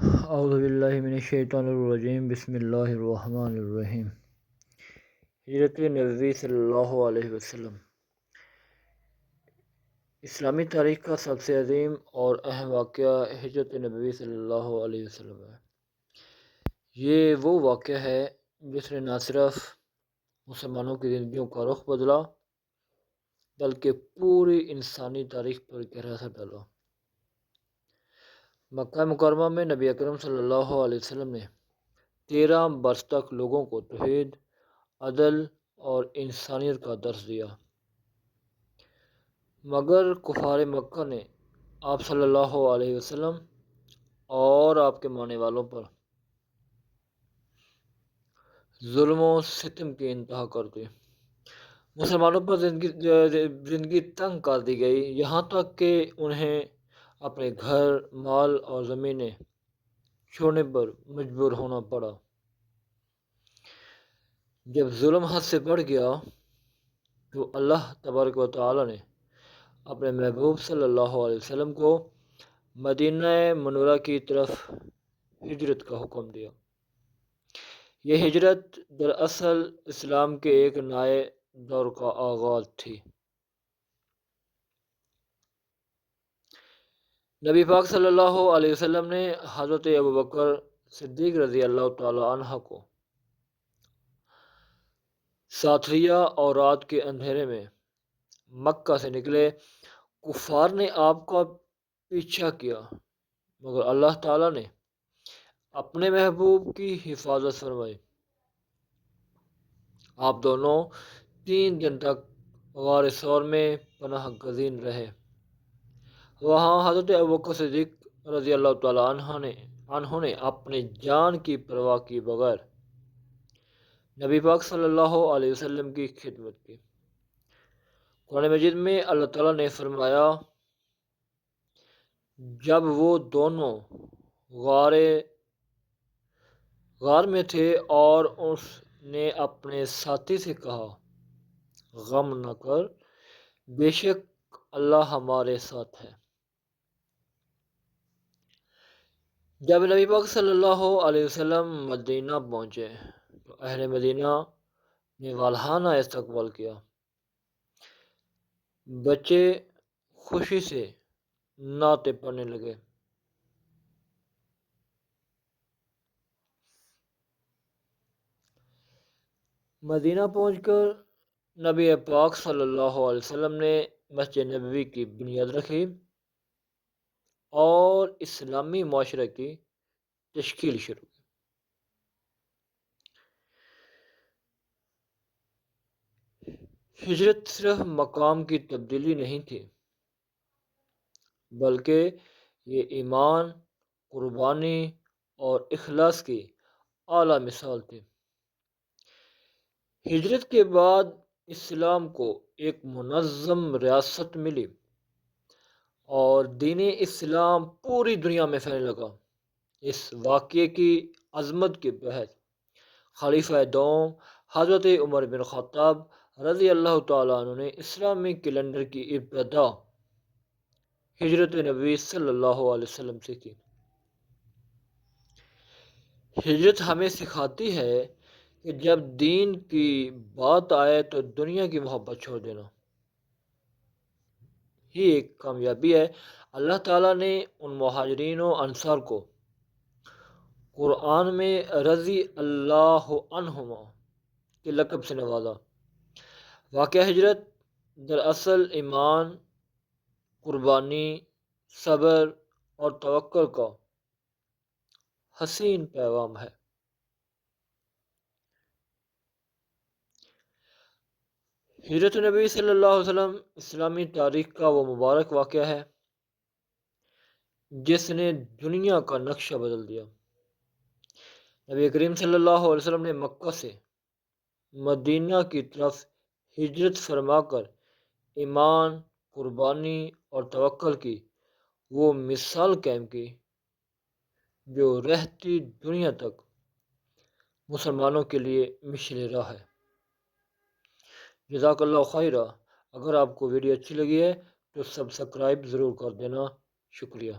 اعوذ باللہ من الشیطان الرجیم، بسم اللہ الرحمن الرحیم۔ ہجرت نبوی صلی اللہ علیہ وسلم اسلامی تاریخ کا سب سے عظیم اور اہم واقعہ ہجرت نبوی صلی اللہ علیہ وسلم ہے۔ یہ وہ واقعہ ہے جس نے نہ صرف مسلمانوں کی زندگیوں کا رخ بدلا بلکہ پوری انسانی تاریخ پر گہرا اثر ڈالا۔ مکہ مکرمہ میں نبی اکرم صلی اللہ علیہ وسلم نے 13 برس تک لوگوں کو توحید، عدل اور انسانیت کا درس دیا، مگر کفار مکہ نے آپ صلی اللہ علیہ وسلم اور آپ کے ماننے والوں پر ظلم و ستم کی انتہا کر دی۔ مسلمانوں پر زندگی تنگ کر دی گئی، یہاں تک کہ انہیں اپنے گھر، مال اور زمینیں چھوڑنے پر مجبور ہونا پڑا۔ جب ظلم حد سے بڑھ گیا تو اللہ تبارک و تعالی نے اپنے محبوب صلی اللہ علیہ وسلم کو مدینہ منورہ کی طرف ہجرت کا حکم دیا۔ یہ ہجرت دراصل اسلام کے ایک نئے دور کا آغاز تھی۔ نبی پاک صلی اللہ علیہ وسلم نے حضرت ابوبکر صدیق رضی اللہ تعالی عنہ کو ساتھ لیا اور رات کے اندھیرے میں مکہ سے نکلے۔ کفار نے آپ کا پیچھا کیا مگر اللہ تعالیٰ نے اپنے محبوب کی حفاظت فرمائی۔ آپ دونوں 3 دن تک غار ثور میں پناہ گزین رہے۔ وہاں حضرت ابوبکر صدیق رضی اللہ تعالیٰ عنہ نے اپنی جان کی پرواہ کی بغیر نبی پاک صلی اللہ علیہ وسلم کی خدمت کی۔ قرآن مجید میں اللہ تعالیٰ نے فرمایا، جب وہ دونوں غار میں تھے اور اس نے اپنے ساتھی سے کہا، غم نہ کر، بے شک اللہ ہمارے ساتھ ہے۔ جب نبی پاک صلی اللہ علیہ وسلم مدینہ پہنچے تو اہل مدینہ نے والہانہ استقبال کیا۔ بچے خوشی سے نعتیں پڑھنے لگے۔ مدینہ پہنچ کر نبی پاک صلی اللہ علیہ وسلم نے مسجد نبوی کی بنیاد رکھی اور اسلامی معاشرے کی تشکیل شروع کی۔ ہجرت صرف مقام کی تبدیلی نہیں تھی بلکہ یہ ایمان، قربانی اور اخلاص کی اعلیٰ مثال تھی۔ ہجرت کے بعد اسلام کو ایک منظم ریاست ملی اور دین اسلام پوری دنیا میں پھیلنے لگا۔ اس واقعے کی عظمت کے بحث خلیفہ دوم حضرت عمر بن خطاب رضی اللہ تعالیٰ عنہ نے اسلامی کیلنڈر کی ابتدا ہجرت نبوی صلی اللہ علیہ وسلم سے کی۔ ہجرت ہمیں سکھاتی ہے کہ جب دین کی بات آئے تو دنیا کی محبت چھوڑ دینا ہی ایک کامیابی ہے۔ اللہ تعالیٰ نے ان مہاجرین و انصار کو قرآن میں رضی اللہ عنہما کے لقب سے نوازا۔ واقعہ ہجرت دراصل ایمان، قربانی، صبر اور توکل کا حسین پیغام ہے۔ ہجرت نبی صلی اللہ علیہ وسلم اسلامی تاریخ کا وہ مبارک واقعہ ہے جس نے دنیا کا نقشہ بدل دیا۔ نبی کریم صلی اللہ علیہ وسلم نے مکہ سے مدینہ کی طرف ہجرت فرما کر ایمان، قربانی اور توکل کی وہ مثال قائم کی جو رہتی دنیا تک مسلمانوں کے لیے مشعل راہ ہے۔ جزاک اللہ خیرہ۔ اگر آپ کو ویڈیو اچھی لگی ہے تو سبسکرائب ضرور کر دینا۔ شکریہ۔